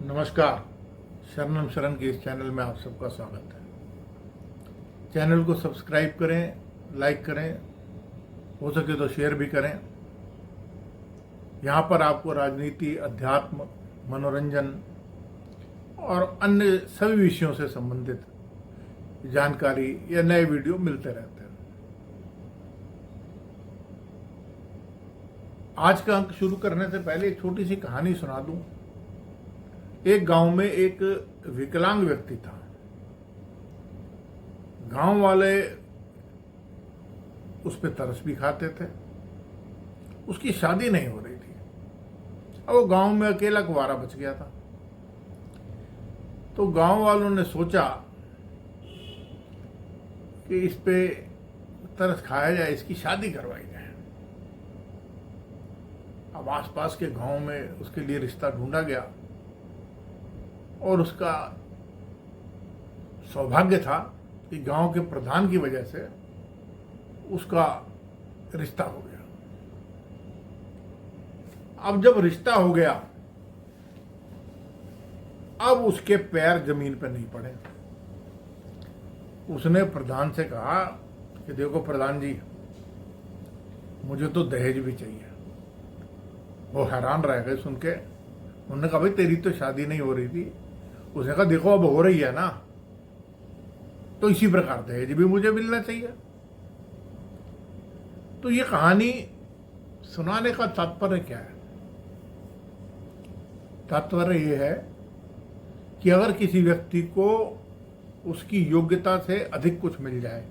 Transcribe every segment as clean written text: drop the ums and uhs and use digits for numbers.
नमस्कार। शरणम शरण के इस चैनल में आप सबका स्वागत है। चैनल को सब्सक्राइब करें, लाइक करें, हो सके तो शेयर भी करें। यहाँ पर आपको राजनीति, अध्यात्म, मनोरंजन और अन्य सभी विषयों से संबंधित जानकारी या नए वीडियो मिलते रहते हैं। आज का अंक शुरू करने से पहले एक छोटी सी कहानी सुना दूं। एक गांव में एक विकलांग व्यक्ति था। गांव वाले उस पर तरस भी खाते थे। उसकी शादी नहीं हो रही थी। अब वो गांव में अकेला कुंवारा बच गया था। तो गांव वालों ने सोचा कि इस पे तरस खाया जाए, इसकी शादी करवाई जाए। अब आसपास के गांव में उसके लिए रिश्ता ढूंढा गया और उसका सौभाग्य था कि गांव के प्रधान की वजह से उसका रिश्ता हो गया। अब जब रिश्ता हो गया, अब उसके पैर जमीन पर नहीं पड़े। उसने प्रधान से कहा कि देखो प्रधान जी, मुझे तो दहेज भी चाहिए। वो हैरान रह गए सुन के। उन्होंने कहा भाई तेरी तो शादी नहीं हो रही थी। उसने कहा देखो अब हो रही है ना, तो इसी प्रकार दहेज भी मुझे मिलना चाहिए। तो ये कहानी सुनाने का तात्पर्य क्या है? तात्पर्य ये है कि अगर किसी व्यक्ति को उसकी योग्यता से अधिक कुछ मिल जाए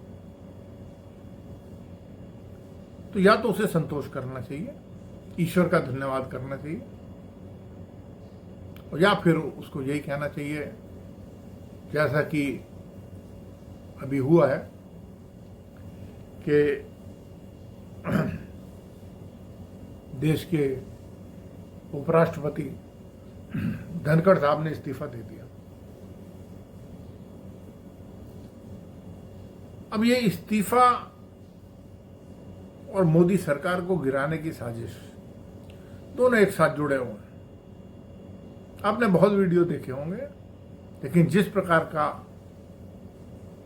तो या तो उसे संतोष करना चाहिए, ईश्वर का धन्यवाद करना चाहिए, और या फिर उसको यही कहना चाहिए जैसा कि अभी हुआ है कि देश के उपराष्ट्रपति धनखड़ साहब ने इस्तीफा दे दिया। अब ये इस्तीफा और मोदी सरकार को गिराने की साजिश दोनों एक साथ जुड़े हुए हैं। आपने बहुत वीडियो देखे होंगे, लेकिन जिस प्रकार का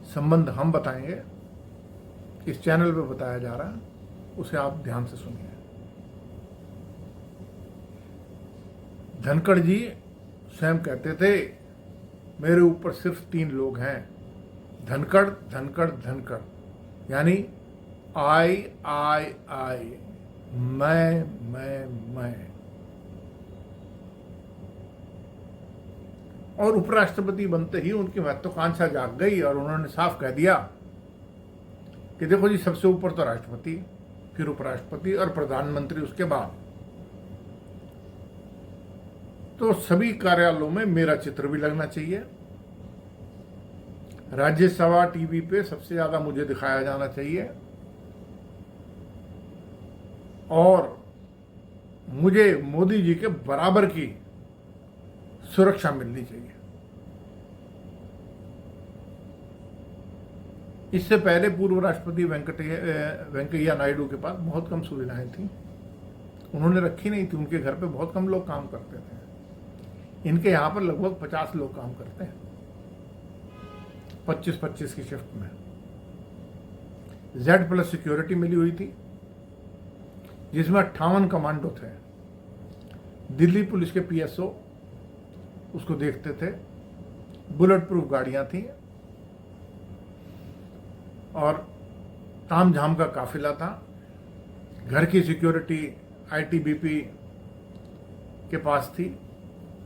संबंध हम बताएंगे, इस चैनल पे बताया जा रहा है, उसे आप ध्यान से सुनिए। धनखड़ जी स्वयं कहते थे मेरे ऊपर सिर्फ 3 लोग हैं, धनखड़ धनखड़ धनखड़, यानी आई, मैं। और उपराष्ट्रपति बनते ही उनकी महत्वाकांक्षा जाग गई और उन्होंने साफ कह दिया कि देखो जी, सबसे ऊपर तो राष्ट्रपति, फिर उपराष्ट्रपति और प्रधानमंत्री उसके बाद। तो सभी कार्यालयों में मेरा चित्र भी लगना चाहिए। राज्यसभा टीवी पे सबसे ज्यादा मुझे दिखाया जाना चाहिए और मुझे मोदी जी के बराबर की सुरक्षा मिलनी चाहिए। इससे पहले पूर्व राष्ट्रपति वेंकैया नायडू के पास बहुत कम सुविधाएं थी। उन्होंने रखी नहीं थी। उनके घर पे बहुत कम लोग काम करते थे। इनके यहां पर लगभग 50 लोग काम करते हैं, 25-25 की शिफ्ट में। Z+ सिक्योरिटी मिली हुई थी, जिसमें 58 कमांडो थे। दिल्ली पुलिस के PSO उसको देखते थे। बुलेट प्रूफ गाड़ियां थी और ताम झाम का काफिला था। घर की सिक्योरिटी ITBP के पास थी,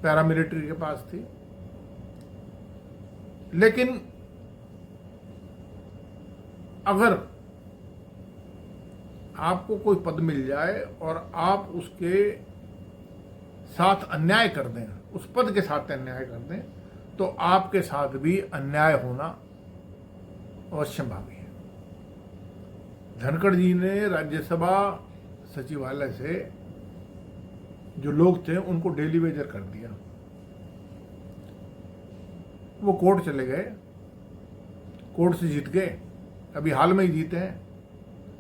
पैरामिलिट्री के पास थी। लेकिन अगर आपको कोई पद मिल जाए और आप उसके साथ अन्याय कर दें, उस पद के साथ अन्याय कर दें, तो आपके साथ भी अन्याय होना अवश्यंभावी है। धनखड़ जी ने राज्यसभा सचिवालय से जो लोग थे उनको डेली वेजर कर दिया। वो कोर्ट चले गए, कोर्ट से जीत गए, अभी हाल में ही जीते हैं,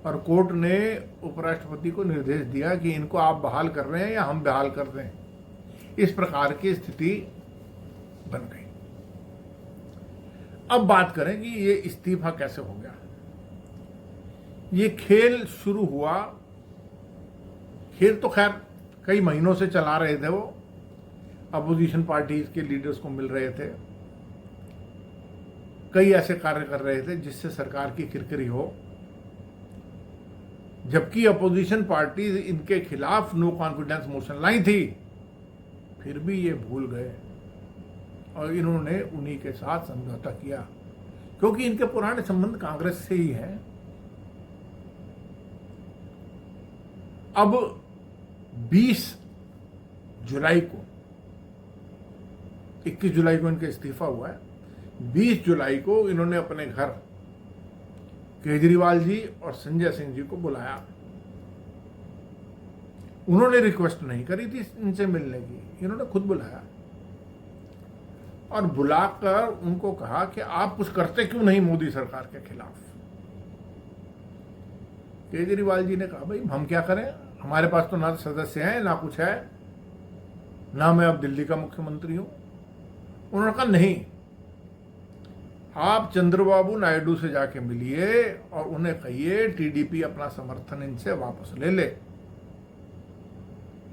और कोर्ट ने उपराष्ट्रपति को निर्देश दिया कि इनको आप बहाल कर रहे हैं या हम बहाल कर रहे हैं। इस प्रकार की स्थिति बन गई। अब बात करें कि ये इस्तीफा कैसे हो गया। ये खेल शुरू हुआ, खेल तो खैर कई महीनों से चला रहे थे वो, अपोजिशन पार्टीज के लीडर्स को मिल रहे थे, कई ऐसे कार्य कर रहे थे जिससे सरकार की किरकिरी हो, जबकि अपोजिशन पार्टीज इनके खिलाफ नो कॉन्फिडेंस मोशन लाई थी, फिर भी ये भूल गए और इन्होंने उन्हीं के साथ समझौता किया, क्योंकि इनके पुराने संबंध कांग्रेस से ही हैं। अब 20 जुलाई को, 21 जुलाई को इनका इस्तीफा हुआ है, 20 जुलाई को इन्होंने अपने घर केजरीवाल जी और संजय सिंह जी को बुलाया। उन्होंने रिक्वेस्ट नहीं करी थी इनसे मिलने की, इन्होंने खुद बुलाया और बुलाकर उनको कहा कि आप कुछ करते क्यों नहीं मोदी सरकार के खिलाफ। केजरीवाल जी ने कहा भाई हम क्या करें, हमारे पास तो ना सदस्य हैं ना कुछ है, ना मैं अब दिल्ली का मुख्यमंत्री हूं। उन्होंने कहा नहीं, आप चंद्रबाबू नायडू से जाके मिलिए और उन्हें कहिए टीडीपी अपना समर्थन इनसे वापस ले ले,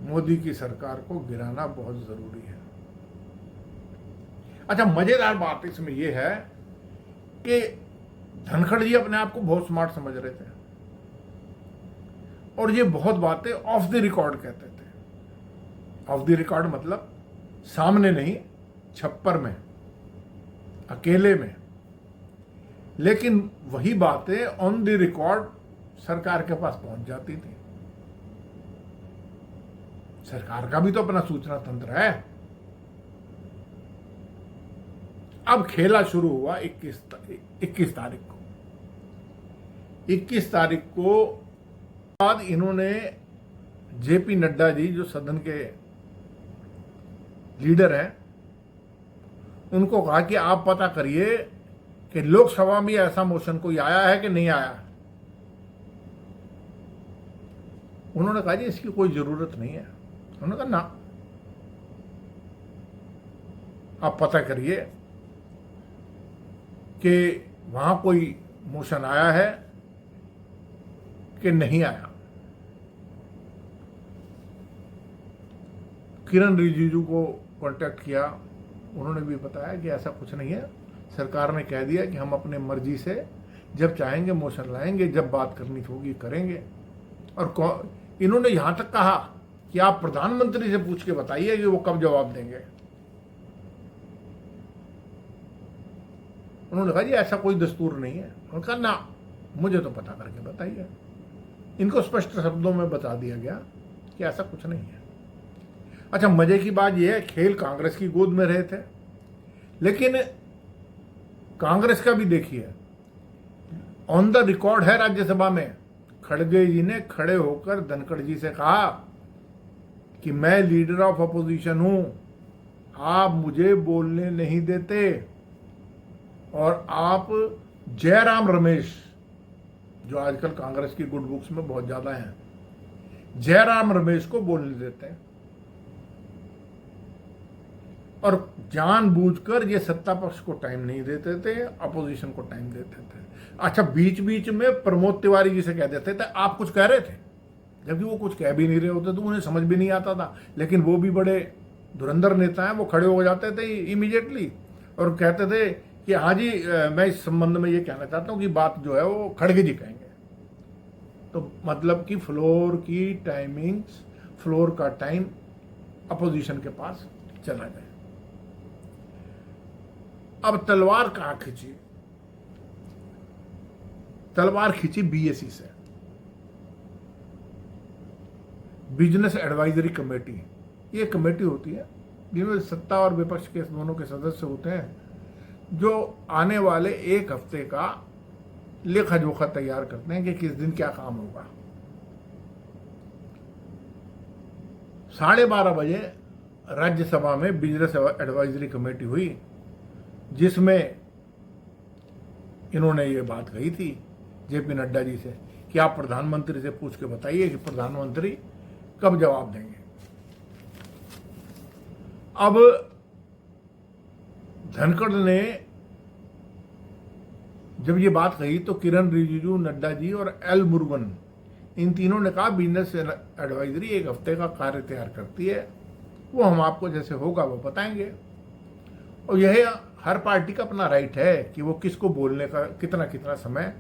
मोदी की सरकार को गिराना बहुत जरूरी है। अच्छा, मजेदार बात इसमें यह है कि धनखड़ जी अपने आप को बहुत स्मार्ट समझ रहे थे और ये बहुत बातें ऑफ द रिकॉर्ड कहते थे। ऑफ द रिकॉर्ड मतलब सामने नहीं, छप्पर में, अकेले में, लेकिन वही बातें ऑन द रिकॉर्ड सरकार के पास पहुंच जाती थी। सरकार का भी तो अपना सूचना तंत्र है। अब खेला शुरू हुआ 21 तारीख को। 21 तारीख को बाद इन्होंने जेपी नड्डा जी, जो सदन के लीडर हैं, उनको कहा कि आप पता करिए कि लोकसभा में ऐसा मोशन कोई आया है कि नहीं आया। उन्होंने कहा जी इसकी कोई जरूरत नहीं है। उन्होंने कहा ना, आप पता करिए कि वहां कोई मोशन आया है कि नहीं आया। किरण रिजिजू को कांटेक्ट किया, उन्होंने भी बताया कि ऐसा कुछ नहीं है, सरकार ने कह दिया कि हम अपने मर्जी से जब चाहेंगे मोशन लाएंगे, जब बात करनी होगी करेंगे। और इन्होंने यहां तक कहा कि आप प्रधानमंत्री से पूछ के बताइए कि वो कब जवाब देंगे। उन्होंने कहा जी ऐसा कोई दस्तूर नहीं है। उन्होंने कहा ना, मुझे तो पता करके बताइए। इनको स्पष्ट शब्दों में बता दिया गया कि ऐसा कुछ नहीं है। अच्छा, मजे की बात यह है, खेल कांग्रेस की गोद में रहे थे, लेकिन कांग्रेस का भी देखिए, ऑन द रिकॉर्ड है राज्यसभा में, खड़गे जी ने खड़े होकर धनखड़ जी से कहा कि मैं लीडर ऑफ अपोजिशन हूं, आप मुझे बोलने नहीं देते और आप जयराम रमेश, जो आजकल कांग्रेस की गुड बुक्स में बहुत ज्यादा हैं, जयराम रमेश को बोलने देते हैं और जानबूझकर ये सत्ता पक्ष को टाइम नहीं देते थे, अपोजिशन को टाइम देते थे। अच्छा, बीच बीच में प्रमोद तिवारी जी से कह देते थे आप कुछ कह रहे थे, जबकि वो कुछ कह भी नहीं रहे होते, तो उन्हें समझ भी नहीं आता था, लेकिन वो भी बड़े धुरंधर नेता हैं, वो खड़े हो जाते थे इमीडिएटली और कहते थे कि हाँ जी, मैं इस संबंध में ये कहना चाहता हूं कि बात जो है वो खड़गे जी कहेंगे। तो मतलब कि फ्लोर की टाइमिंग्स, फ्लोर का टाइम अपोजिशन के पास चला गया। अब तलवार कहां खींची? तलवार खींची बीएसई से, बिजनेस एडवाइजरी कमेटी। ये कमेटी होती है जिनमें सत्ता और विपक्ष के दोनों के सदस्य होते हैं, जो आने वाले एक हफ्ते का लेखा जोखा तैयार करते हैं कि किस दिन क्या काम होगा। 12:30 बजे राज्यसभा में बिजनेस एडवाइजरी कमेटी हुई, जिसमें इन्होंने ये बात कही थी जेपी नड्डा जी से कि आप प्रधानमंत्री से पूछ के बताइए कि प्रधानमंत्री कब जवाब देंगे। अब धनखड़ ने जब ये बात कही तो किरण रिजिजू, नड्डा जी और एल मुरुगन, इन तीनों ने कहा बिजनेस एडवाइजरी 1 हफ्ते का कार्य तैयार करती है, वो हम आपको जैसे होगा वो बताएंगे। और यह हर पार्टी का अपना राइट है कि वो किसको बोलने का कितना कितना समय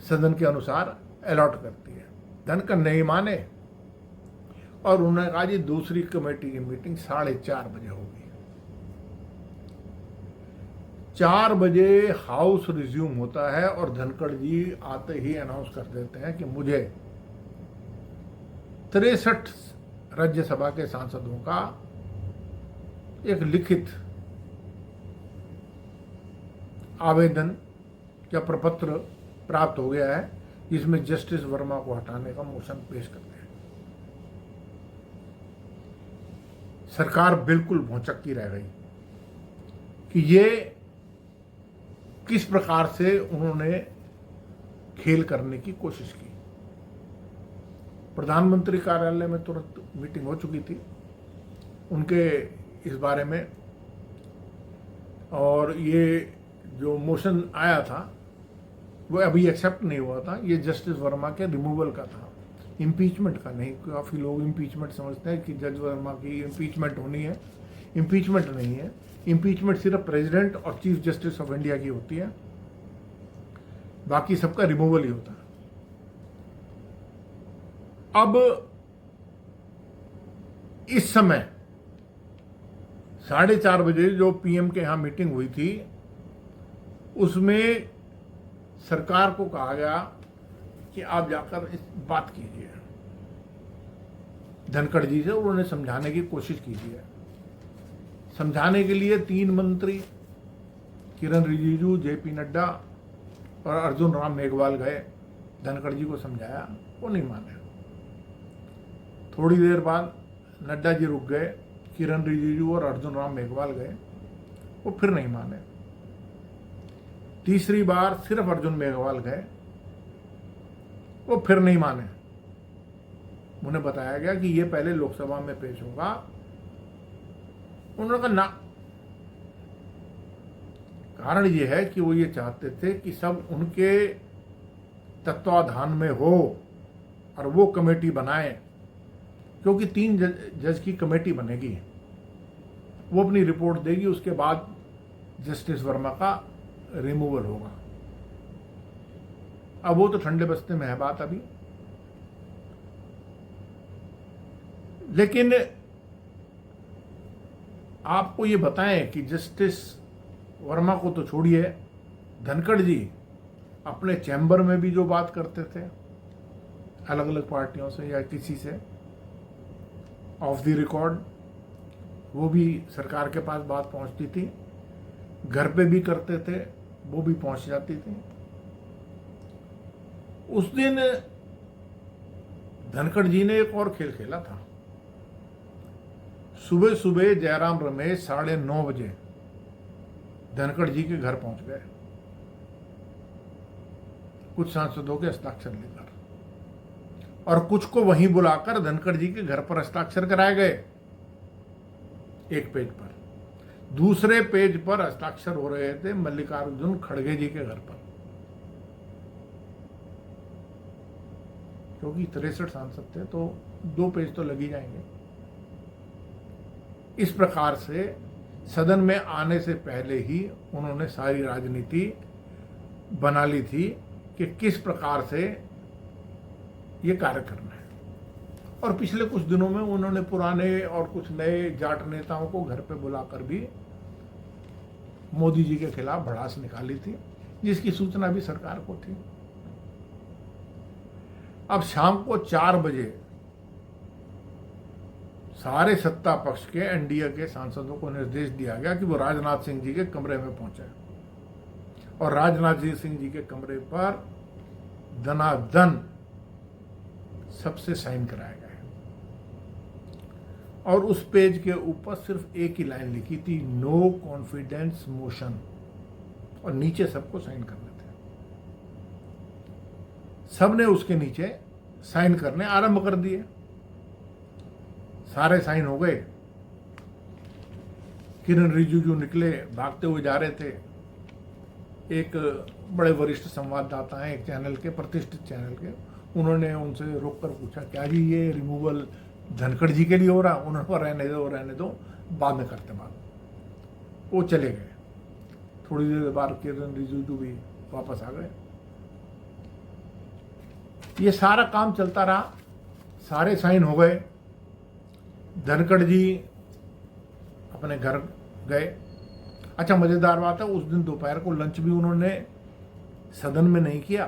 सदन के अनुसार अलॉट करती है। धनखड़ नहीं माने और उन्होंने कहा जी दूसरी कमेटी की मीटिंग 4:30 बजे होगी। 4 बजे हाउस रिज्यूम होता है और धनखड़ जी आते ही अनाउंस कर देते हैं कि मुझे 63 राज्यसभा के सांसदों का एक लिखित आवेदन या प्रपत्र प्राप्त हो गया है जिसमें जस्टिस वर्मा को हटाने का मोशन पेश करते हैं। सरकार बिल्कुल भौचक्की रह गई कि ये किस प्रकार से उन्होंने खेल करने की कोशिश की। प्रधानमंत्री कार्यालय में तुरंत मीटिंग हो चुकी थी उनके इस बारे में, और ये जो मोशन आया था वो अभी एक्सेप्ट नहीं हुआ था। ये जस्टिस वर्मा के रिमूवल का था, इम्पीचमेंट का नहीं। काफ़ी लोग इम्पीचमेंट समझते हैं कि जज वर्मा की इम्पीचमेंट होनी है। इम्पीचमेंट नहीं है, इम्पीचमेंट सिर्फ प्रेसिडेंट और चीफ जस्टिस ऑफ इंडिया की होती है, बाकी सबका रिमूवल ही होता है। अब इस समय 4:30 बजे जो पीएम के यहां मीटिंग हुई थी उसमें सरकार को कहा गया कि आप जाकर इस बात कीजिए धनखड़ जी से, उन्होंने समझाने की कोशिश कीजिए। समझाने के लिए 3 मंत्री किरण रिजिजू, जेपी नड्डा और अर्जुन राम मेघवाल गए, धनखड़ जी को समझाया, वो नहीं माने। थोड़ी देर बाद नड्डा जी रुक गए, किरण रिजिजू और अर्जुन राम मेघवाल गए, वो फिर नहीं माने। तीसरी बार सिर्फ अर्जुन मेघवाल गए, वो फिर नहीं माने। उन्हें बताया गया कि ये पहले लोकसभा में पेश होगा, उन्होंने कहा ना। कारण ये है कि वो ये चाहते थे कि सब उनके तत्वाधान में हो और वो कमेटी बनाए, क्योंकि 3 जज की कमेटी बनेगी, वो अपनी रिपोर्ट देगी, उसके बाद जस्टिस वर्मा का रिमूवल होगा। अब वो तो ठंडे बस्ते में है बात अभी, लेकिन आपको ये बताएं कि जस्टिस वर्मा को तो छोड़िए, धनखड़ जी अपने चैम्बर में भी जो बात करते थे अलग अलग पार्टियों से या किसी से ऑफ द रिकॉर्ड, वो भी सरकार के पास बात पहुंचती थी। घर पे भी करते थे, वो भी पहुंच जाती थी। उस दिन धनखड़ जी ने एक और खेल खेला था। सुबह सुबह जयराम रमेश 9:30 बजे धनखड़ जी के घर पहुंच गए, कुछ सांसदों के हस्ताक्षर लेकर, और कुछ को वहीं बुलाकर धनखड़ जी के घर पर हस्ताक्षर कराए गए। एक पेज पर, दूसरे पेज पर हस्ताक्षर हो रहे थे मल्लिकार्जुन खड़गे जी के घर पर, क्योंकि 63 सांसद थे तो 2 पेज तो लग ही जाएंगे। इस प्रकार से सदन में आने से पहले ही उन्होंने सारी राजनीति बना ली थी कि किस प्रकार से ये कार्य करना है। और पिछले कुछ दिनों में उन्होंने पुराने और कुछ नए जाट नेताओं को घर पे बुलाकर भी मोदी जी के खिलाफ भड़ास निकाली थी, जिसकी सूचना भी सरकार को थी। अब शाम को 4 बजे सारे सत्ता पक्ष के एनडीए के सांसदों को निर्देश दिया गया कि वो राजनाथ सिंह जी के कमरे में पहुंचे, और राजनाथ सिंह जी के कमरे पर दनादन सबसे साइन कराए गए, और उस पेज के ऊपर सिर्फ एक ही लाइन लिखी थी, नो कॉन्फिडेंस मोशन, और नीचे सबको साइन करने थे। सबने उसके नीचे साइन करने आरंभ कर दिए। सारे साइन हो गए। किरण रिजिजू निकले, भागते हुए जा रहे थे। एक बड़े वरिष्ठ संवाददाता हैं एक चैनल के, प्रतिष्ठित चैनल के, उन्होंने उनसे रोक कर पूछा, क्या जी ये रिमूवल धनखड़ जी के लिए हो रहा? उन्होंने कहा रहने दो, बाद में करते बात। वो चले गए। थोड़ी देर बाद किरण रिजिजू भी वापस आ गए। ये सारा काम चलता रहा, सारे साइन हो गए। धनखड़ जी अपने घर गए। अच्छा, मजेदार बात है, उस दिन दोपहर को लंच भी उन्होंने सदन में नहीं किया,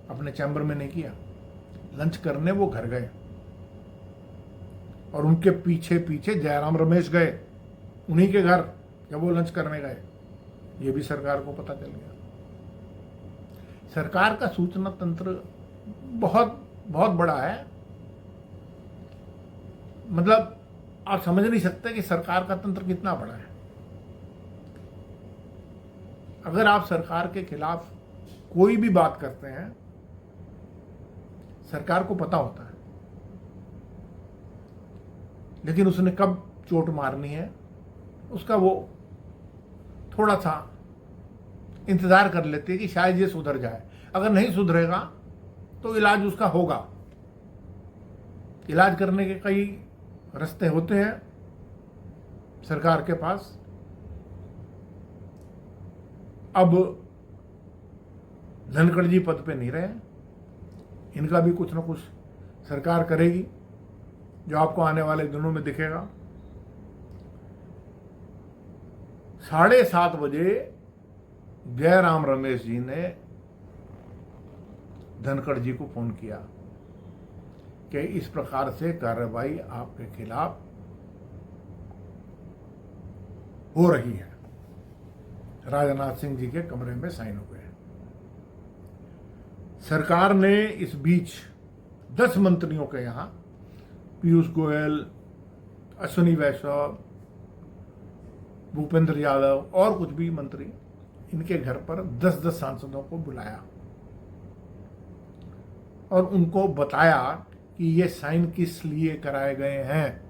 अपने चैम्बर में नहीं किया। लंच करने वो घर गए और उनके पीछे पीछे जयराम रमेश गए उन्हीं के घर जब वो लंच करने गए। ये भी सरकार को पता चल गया। सरकार का सूचना तंत्र बहुत बहुत बड़ा है। मतलब आप समझ नहीं सकते कि सरकार का तंत्र कितना बड़ा है। अगर आप सरकार के खिलाफ कोई भी बात करते हैं, सरकार को पता होता है, लेकिन उसने कब चोट मारनी है उसका वो थोड़ा सा इंतजार कर लेती है कि शायद ये सुधर जाए। अगर नहीं सुधरेगा तो इलाज उसका होगा। इलाज करने के कई रास्ते होते हैं सरकार के पास। अब धनखड़ जी पद पे नहीं रहे, इनका भी कुछ ना कुछ सरकार करेगी, जो आपको आने वाले दिनों में दिखेगा। 7:30 बजे जयराम रमेश जी ने धनखड़ जी को फोन किया कि इस प्रकार से कार्रवाई आपके खिलाफ हो रही है। राजनाथ सिंह जी के कमरे में साइन हो गए। सरकार ने इस बीच 10 मंत्रियों के यहां, पीयूष गोयल, अश्विनी वैष्णव, भूपेंद्र यादव और कुछ भी मंत्री, इनके घर पर 10-10 सांसदों को बुलाया और उनको बताया कि ये साइन किस लिए कराए गए हैं।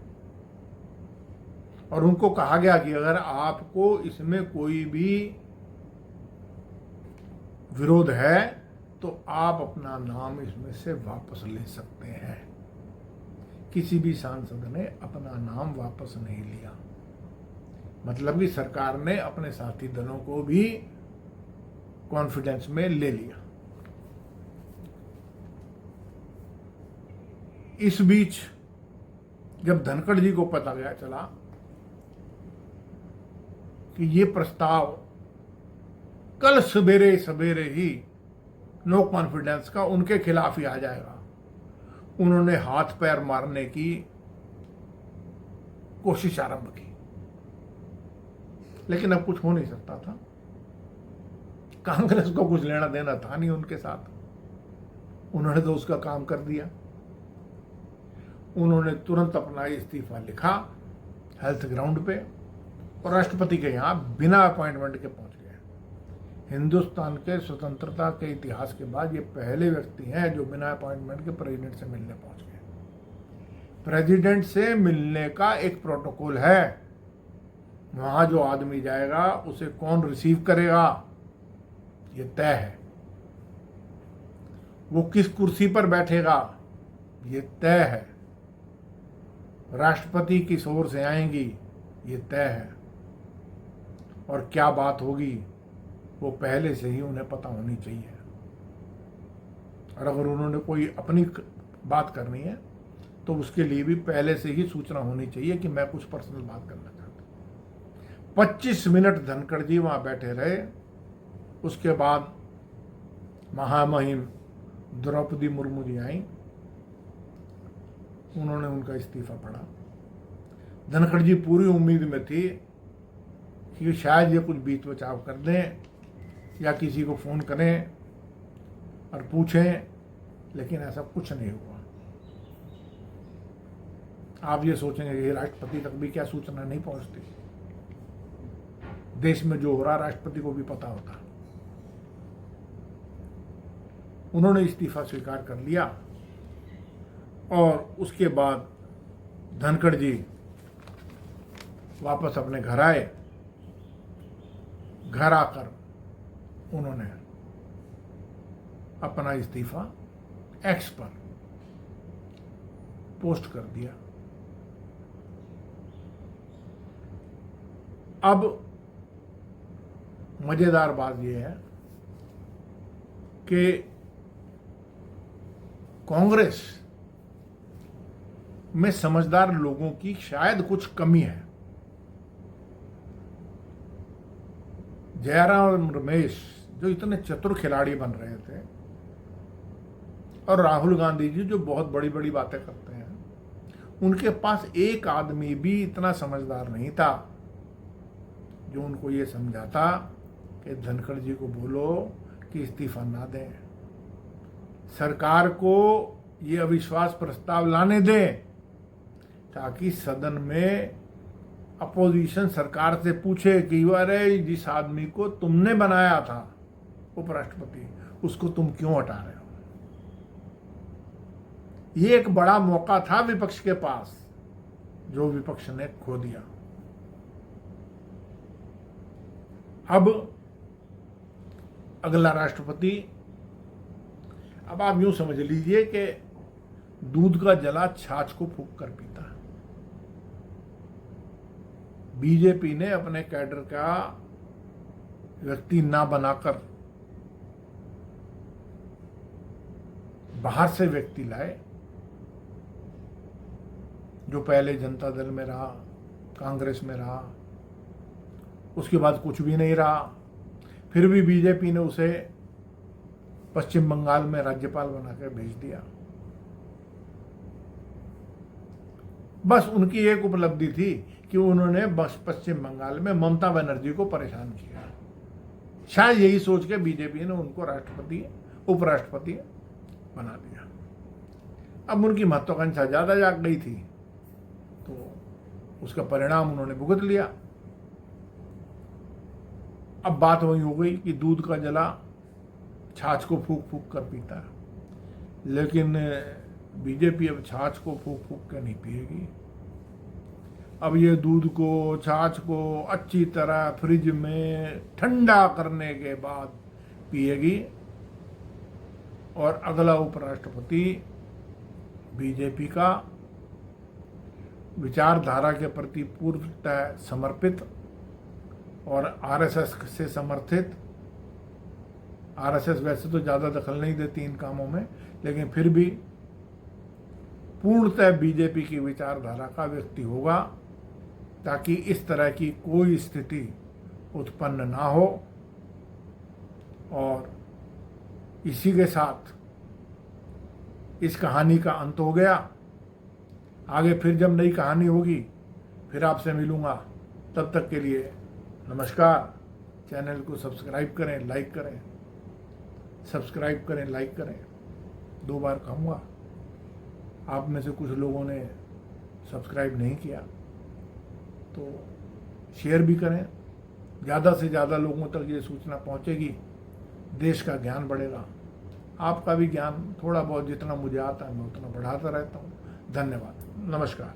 और उनको कहा गया कि अगर आपको इसमें कोई भी विरोध है तो आप अपना नाम इसमें से वापस ले सकते हैं। किसी भी सांसद ने अपना नाम वापस नहीं लिया। मतलब कि सरकार ने अपने साथी दलों को भी कॉन्फिडेंस में ले लिया। इस बीच जब धनखड़ जी को पता गया चला कि ये प्रस्ताव कल सवेरे सवेरे ही नो कॉन्फिडेंस का उनके खिलाफ ही आ जाएगा, उन्होंने हाथ पैर मारने की कोशिश आरंभ की। लेकिन अब कुछ हो नहीं सकता था। कांग्रेस को कुछ लेना देना था नहीं उनके साथ। उन्होंने तो उसका काम कर दिया। उन्होंने तुरंत अपना इस्तीफा लिखा हेल्थ ग्राउंड पे और राष्ट्रपति के यहां बिना अपॉइंटमेंट के पहुंच गए। हिंदुस्तान के स्वतंत्रता के इतिहास के बाद ये पहले व्यक्ति हैं जो बिना अपॉइंटमेंट के प्रेसिडेंट से मिलने पहुंच गए। प्रेसिडेंट से मिलने का एक प्रोटोकॉल है। वहां जो आदमी जाएगा उसे कौन रिसीव करेगा ये तय है। वो किस कुर्सी पर बैठेगा ये तय है। राष्ट्रपति किस ओर से आएंगी ये तय है। और क्या बात होगी वो पहले से ही उन्हें पता होनी चाहिए। और अगर उन्होंने कोई अपनी बात करनी है तो उसके लिए भी पहले से ही सूचना होनी चाहिए कि मैं कुछ पर्सनल बात करना चाहता हूं। 25 मिनट धनखड़ जी वहां बैठे रहे। उसके बाद महामहिम द्रौपदी मुर्मू जी आई। उन्होंने उनका इस्तीफा पढ़ा। धनखड़ जी पूरी उम्मीद में थी कि शायद ये कुछ बीच बचाव कर दें या किसी को फोन करें और पूछें, लेकिन ऐसा कुछ नहीं हुआ। आप ये सोचेंगे कि राष्ट्रपति तक भी क्या सूचना नहीं पहुंचती? देश में जो हो रहा राष्ट्रपति को भी पता होता। उन्होंने इस्तीफा स्वीकार कर लिया और उसके बाद धनखड़ जी वापस अपने घर आए। घर आकर उन्होंने अपना इस्तीफा एक्स पर पोस्ट कर दिया। अब मजेदार बात यह है कि कांग्रेस में समझदार लोगों की शायद कुछ कमी है। जयराम रमेश जो इतने चतुर खिलाड़ी बन रहे थे, और राहुल गांधी जी जो बहुत बड़ी बड़ी बातें करते हैं, उनके पास एक आदमी भी इतना समझदार नहीं था जो उनको ये समझाता कि धनखड़ जी को बोलो कि इस्तीफा ना दें, सरकार को ये अविश्वास प्रस्ताव लाने दें, ताकि सदन में अपोजिशन सरकार से पूछे कि अरे जिस आदमी को तुमने बनाया था उपराष्ट्रपति, उसको तुम क्यों हटा रहे हो। ये एक बड़ा मौका था विपक्ष के पास, जो विपक्ष ने खो दिया। अब अगला राष्ट्रपति, अब आप यूं समझ लीजिए कि दूध का जला छाछ को फूंक कर पीता है। बीजेपी ने अपने कैडर का व्यक्ति ना बनाकर बाहर से व्यक्ति लाए, जो पहले जनता दल में रहा, कांग्रेस में रहा, उसके बाद कुछ भी नहीं रहा, फिर भी बीजेपी ने उसे पश्चिम बंगाल में राज्यपाल बनाकर भेज दिया। बस उनकी एक उपलब्धि थी कि उन्होंने बस पश्चिम बंगाल में ममता बनर्जी को परेशान किया। शायद यही सोच के बीजेपी ने उनको राष्ट्रपति उपराष्ट्रपति बना दिया। अब उनकी महत्वाकांक्षा ज्यादा जाग गई थी, तो उसका परिणाम उन्होंने भुगत लिया। अब बात वही हो गई कि दूध का जला छाछ को फूंक फूंक कर पीता है, लेकिन बीजेपी अब छाछ को फूंक फूंक कर नहीं पिएगी। अब ये दूध को, छाछ को अच्छी तरह फ्रिज में ठंडा करने के बाद पिएगी, और अगला उपराष्ट्रपति बीजेपी का विचारधारा के प्रति पूर्णतः समर्पित और आरएसएस से समर्थित, आरएसएस वैसे तो ज़्यादा दखल नहीं देती इन कामों में, लेकिन फिर भी पूर्णतः बीजेपी की विचारधारा का व्यक्ति होगा, ताकि इस तरह की कोई स्थिति उत्पन्न ना हो। और इसी के साथ इस कहानी का अंत हो गया। आगे फिर जब नई कहानी होगी फिर आपसे मिलूंगा। तब तक के लिए नमस्कार। चैनल को सब्सक्राइब करें, लाइक करें, सब्सक्राइब करें, लाइक करें। 2 बार कहूँगा। आप में से कुछ लोगों ने सब्सक्राइब नहीं किया तो शेयर भी करें। ज़्यादा से ज़्यादा लोगों तक ये सूचना पहुँचेगी, देश का ज्ञान बढ़ेगा। आपका भी ज्ञान थोड़ा बहुत जितना मुझे आता है मैं उतना बढ़ाता रहता हूँ। धन्यवाद, नमस्कार।